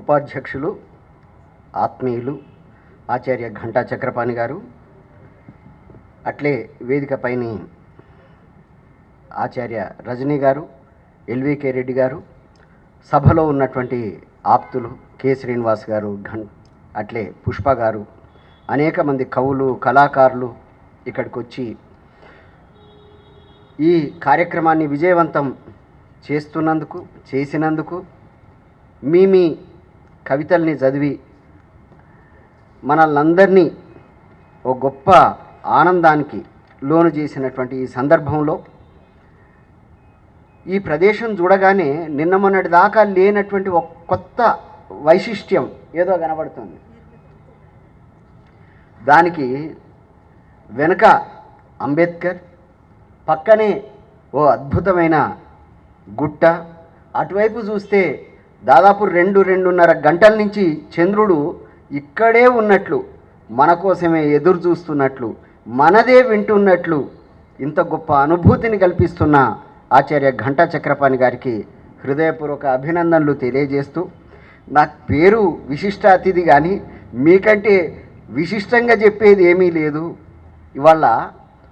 ఉపాధ్యక్షులు ఆత్మీయులు ఆచార్య ఘంటా చక్రపాణి గారు, అట్లే వేదికపైని ఆచార్య రజనీ గారు, ఎల్వికే రెడ్డి గారు, సభలో ఉన్నటువంటి ఆప్తులు కె శ్రీనివాస్ గారు, అట్లే పుష్ప గారు, అనేక మంది కవులు కళాకారులు ఇక్కడికి వచ్చి ఈ కార్యక్రమాన్ని విజయవంతం చేసినందుకు మీ కవితల్ని చదివి మనల్నందరినీ ఓ గొప్ప ఆనందానికి లోను చేసినటువంటి ఈ సందర్భంలో ఈ ప్రదేశం చూడగానే నిన్న మొన్నటి దాకా లేనటువంటి ఒక కొత్త వైశిష్ట్యం ఏదో కనబడుతుంది. దానికి వెనుక అంబేద్కర్, పక్కనే ఓ అద్భుతమైన గుట్ట, అటువైపు చూస్తే దాదాపు 2-2.5 గంటల నుంచి చంద్రుడు ఇక్కడే ఉన్నట్లు, మన కోసమే ఎదురు చూస్తున్నట్లు, మనదే వింటున్నట్లు ఇంత గొప్ప అనుభూతిని కల్పిస్తున్న ఆచార్య ఘంటా చక్రపాణి గారికి హృదయపూర్వక అభినందనలు తెలియజేస్తూ, నాకు పేరు విశిష్ట అతిథి కానీ మీకంటే విశిష్టంగా చెప్పేది ఏమీ లేదు. ఇవాళ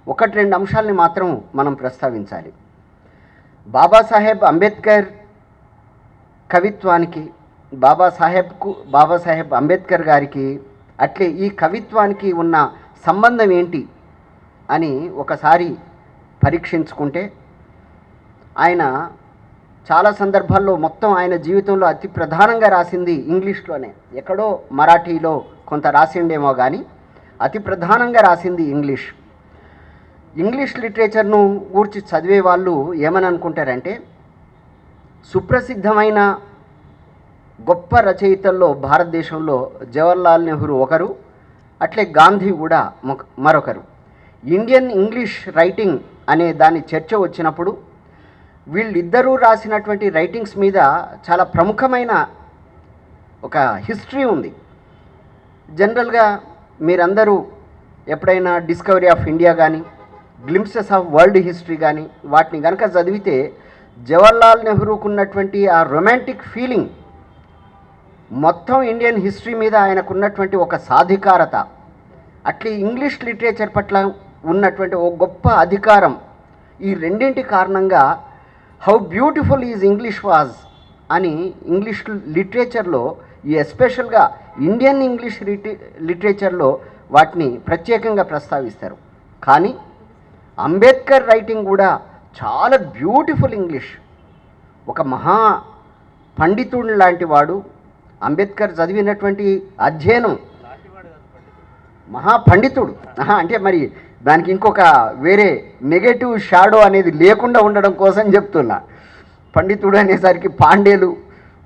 1-2 అంశాలని మాత్రం మనం ప్రస్తావించాలి. బాబాసాహెబ్ అంబేద్కర్ కవిత్వానికి, బాబాసాహెబ్ అంబేద్కర్ గారికి అట్లే ఈ కవిత్వానికి ఉన్న సంబంధం ఏంటి అని ఒకసారి పరీక్షించుకుంటే, ఆయన చాలా సందర్భాల్లో మొత్తం ఆయన జీవితంలో అతి ప్రధానంగా రాసింది ఇంగ్లీష్లోనే. ఎక్కడో మరాఠీలో కొంత రాసిండేమో కానీ అతి ప్రధానంగా రాసింది ఇంగ్లీష్ లిటరేచర్ను గూర్చి చదివే వాళ్ళు ఏమని అనుకుంటారంటే, సుప్రసిద్ధమైన గొప్ప రచయితల్లో భారతదేశంలో జవహర్లాల్ నెహ్రూ ఒకరు, అట్లే గాంధీ కూడా మరొకరు. ఇండియన్ ఇంగ్లీష్ రైటింగ్ అనే దాని చర్చ వచ్చినప్పుడు వీళ్ళిద్దరూ రాసినటువంటి రైటింగ్స్ మీద చాలా ప్రముఖమైన ఒక హిస్టరీ ఉంది. జనరల్గా మీరందరూ ఎప్పుడైనా డిస్కవరీ ఆఫ్ ఇండియా కానీ, గ్లింప్సెస్ ఆఫ్ వరల్డ్ హిస్టరీ కానీ వాటిని కనుక చదివితే జవహర్లాల్ నెహ్రూకు ఉన్నటువంటి ఆ రొమాంటిక్ ఫీలింగ్, మొత్తం ఇండియన్ హిస్టరీ మీద ఆయనకున్నటువంటి ఒక సాధికారత, అట్లే ఇంగ్లీష్ లిటరేచర్ పట్ల ఉన్నటువంటి ఒక గొప్ప అధికారం, ఈ రెండింటి కారణంగా how beautiful is English was అని ఇంగ్లీష్ లిటరేచర్లో, ఈ ఎస్పెషల్గా ఇండియన్ ఇంగ్లీష్ లిటరేచర్లో వాటిని ప్రత్యేకంగా ప్రస్తావిస్తారు. కానీ అంబేద్కర్ రైటింగ్ కూడా చాలా బ్యూటిఫుల్ ఇంగ్లీష్. ఒక మహా పండితుడు లాంటి వాడు, అంబేద్కర్ చదివినటువంటి అధ్యయనం, మహాపండితుడు. అంటే మరి దానికి ఇంకొక వేరే నెగటివ్ షాడో అనేది లేకుండా ఉండడం కోసం చెప్తున్నా. పండితుడు అనేసరికి పాండేలు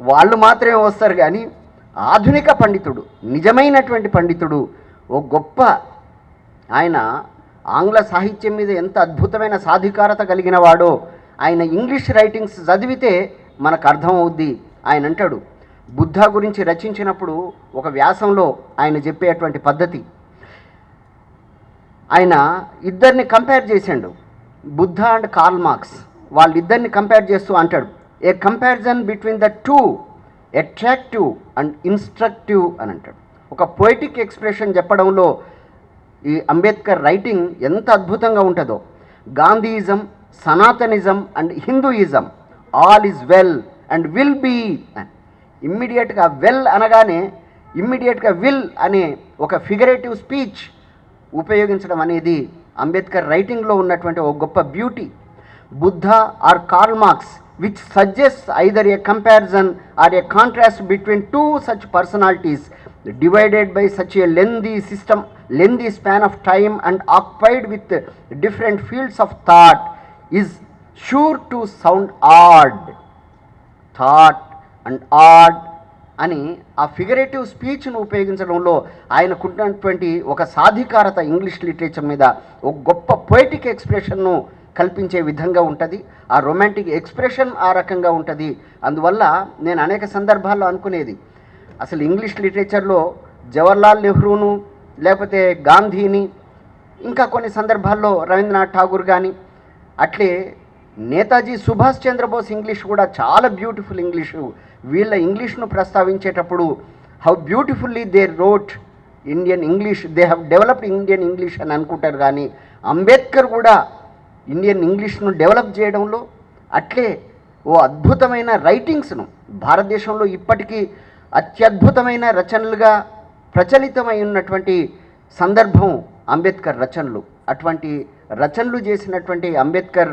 వాళ్ళు మాత్రమే వస్తారు కానీ ఆధునిక పండితుడు, నిజమైనటువంటి పండితుడు, ఓ గొప్ప ఆయన ఆంగ్ల సాహిత్యం మీద ఎంత అద్భుతమైన సాధికారత కలిగిన వాడో ఆయన ఇంగ్లీష్ రైటింగ్స్ చదివితే మనకు అర్థమవుద్ది. ఆయన అంటాడు, బుద్ధ గురించి రచించినప్పుడు ఒక వ్యాసంలో ఆయన చెప్పేటువంటి పద్ధతి, ఆయన ఇద్దరిని కంపేర్ చేశాడు, బుద్ధ అండ్ కార్ల్ మార్క్స్, వాళ్ళిద్దరిని కంపేర్ చేస్తూ అంటాడు, a comparison between the two attractive and instructive అని అంటాడు. ఒక పొయిటిక్ ఎక్స్ప్రెషన్ చెప్పడంలో ఈ అంబేద్కర్ రైటింగ్ ఎంత అద్భుతంగా ఉంటుందో. Gandhism, Sanatanism and Hinduism, all is well and will be. ఇమ్మీడియట్గా వెల్ అనగానే ఇమ్మీడియట్గా విల్ అనే ఒక ఫిగరేటివ్ స్పీచ్ ఉపయోగించడం అనేది అంబేద్కర్ రైటింగ్లో ఉన్నటువంటి ఒక గొప్ప beauty. Buddha or Karl Marx which suggests either a comparison or a contrast between two such personalities divided by such a lengthy span of time and occupied with different fields of thought is sure to sound odd. Thought and odd అని ఆ figurative స్పీచ్ను ఉపయోగించడంలో ఆయనకున్నటువంటి ఒక సాధికారత English literature మీద ఒక గొప్ప poetic ఎక్స్ప్రెషన్ను కల్పించే విధంగా ఉంటుంది. ఆ రొమాంటిక్ ఎక్స్ప్రెషన్ ఆ రకంగా ఉంటుంది. అందువల్ల నేను అనేక సందర్భాల్లో అనుకునేది, అసలు ఇంగ్లీష్ లిటరేచర్లో జవహర్లాల్ నెహ్రూను, లేకపోతే గాంధీని, ఇంకా కొన్ని సందర్భాల్లో రవీంద్రనాథ్ ఠాగూర్ కానీ, అట్లే నేతాజీ సుభాష్ చంద్రబోస్ ఇంగ్లీష్ కూడా చాలా బ్యూటిఫుల్ ఇంగ్లీషు. వీళ్ళ ఇంగ్లీష్ను ప్రస్తావించేటప్పుడు how beautifully they wrote Indian English, they have developed Indian English అని అనుకుంటారు. కానీ అంబేద్కర్ కూడా ఇండియన్ ఇంగ్లీష్ను డెవలప్ చేయడంలో అట్లే ఓ అద్భుతమైన రైటింగ్స్ను భారతదేశంలో ఇప్పటికీ అత్యద్భుతమైన రచనలుగా ప్రచలితమై ఉన్నటువంటి సందర్భం అంబేద్కర్ రచనలు. అటువంటి రచనలు చేసినటువంటి అంబేద్కర్,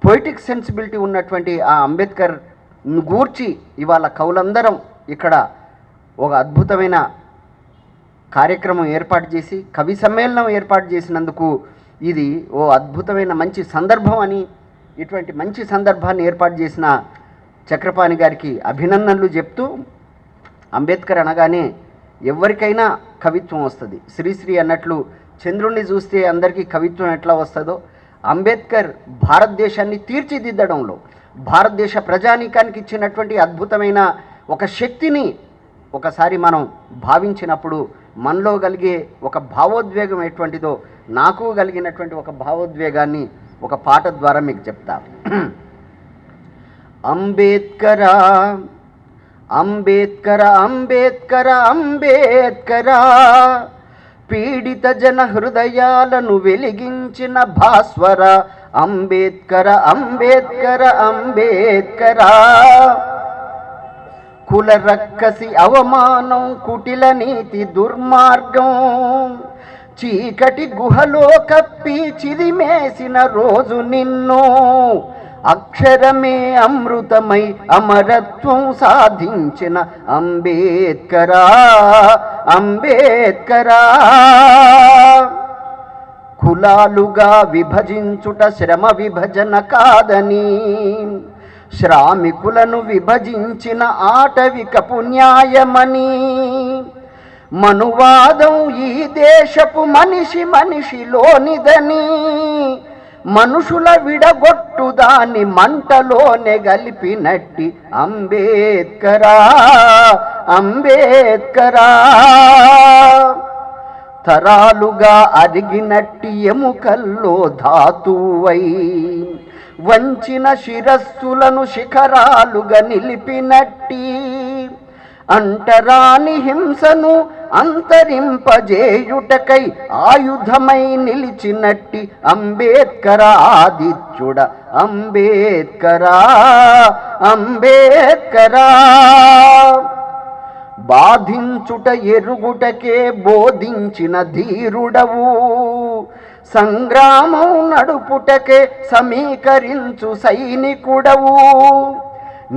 పొయిటిక్ సెన్సిబిలిటీ ఉన్నటువంటి ఆ అంబేద్కర్ గూర్చి ఇవాళ కవులందరం ఇక్కడ ఒక అద్భుతమైన కార్యక్రమం ఏర్పాటు చేసి కవి సమ్మేళనం ఏర్పాటు చేసినందుకు ఇది ఓ అద్భుతమైన మంచి సందర్భం అని, ఇటువంటి మంచి సందర్భాన్ని ఏర్పాటు చేసిన చక్రపాణి గారికి అభినందనలు చెప్తూ, అంబేద్కర్ అనగానే ఎవరికైనా కవిత్వం వస్తుంది. శ్రీశ్రీ అన్నట్లు చంద్రుణ్ణి చూస్తే అందరికీ కవిత్వం ఎట్లా వస్తుందో, అంబేద్కర్ భారతదేశాన్ని తీర్చిదిద్దడంలో భారతదేశ ప్రజానీకానికి ఇచ్చినటువంటి అద్భుతమైన ఒక శక్తిని ఒకసారి మనం భావించినప్పుడు మనలో కలిగే ఒక భావోద్వేగం ఎటువంటిదో నాకు కలిగినటువంటి ఒక భావోద్వేగాన్ని ఒక పాట ద్వారా మీకు చెప్తా. అంబేద్కరా అంబేద్కర అంబేద్కర అంబేద్కరా, పీడిత జన హృదయాలను వెలిగించిన భాస్వర అంబేద్కర అంబేద్కర అంబేద్కరా, కుల రక్కసి అవమానం, కుటిల నీతి దుర్మార్గం, చీకటి గుహలో కప్పి చిదిమేసిన రోజు నిన్ను, అక్షరమే అమృతమై అమరత్వం సాధించిన అంబేద్కరా అంబేద్కరా, కులాలుగా విభజించుట శ్రమ విభజన కాదని, శ్రామికులను విభజించిన ఆటవికపు న్యాయమని, మనువాదం ఈ దేశపు మనిషి మనిషిలోనిదని, మనుషుల విడగొట్టు దాని మంటలోనే గలిపినట్టి అంబేద్కరా అంబేద్కరా, తరాలుగా అరిగినట్టి ఎముకల్లో ధాతువై, వంచిన శిరస్సులను శిఖరాలుగా నిలిపినట్టి, అంటరాని హింసను అంతరింపజేయుటకై ఆయుధమై నిలిచినట్టి అంబేద్కర ఆదిత్యుడ అంబేద్కరా అంబేద్కరా, బాధించుట ఎరుగుటకే బోధించిన ధీరుడవు, సంగ్రామం నడుపుటకే సమీకరించు సైనికుడవు,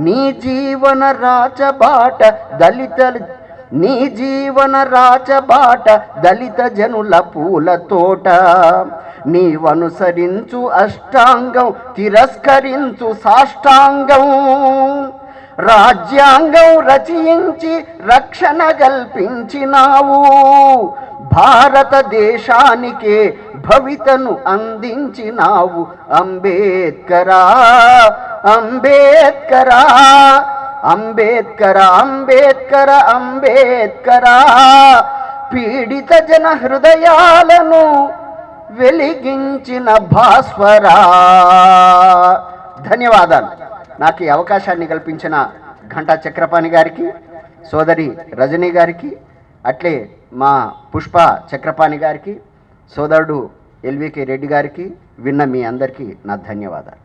నీ జీవన రాచబాట దళిత జనుల పూల తోట, నీవనుసరించు అష్టాంగం తిరస్కరించు సాష్టాంగం, రాజ్యాంగం రచయించి రక్షణ కల్పించినావు, భారతదేశానికే భవితను అందించినావు అంబేద్కరా అంబేద్కరా అంబేద్కర అంబేద్కర అంబేద్కరా, పీడిత జన హృదయాలను వెలిగించిన భాస్వరా. ధన్యవాదాలు. నాకు ఈ అవకాశాన్ని కల్పించిన ఘంటా చక్రపాణి గారికి, సోదరి రజనీ గారికి, అట్లే మా పుష్ప చక్రపాణి గారికి, సోదరుడు ఎల్వికే రెడ్డి గారికి, విన్న మీ అందరికీ నా ధన్యవాదాలు.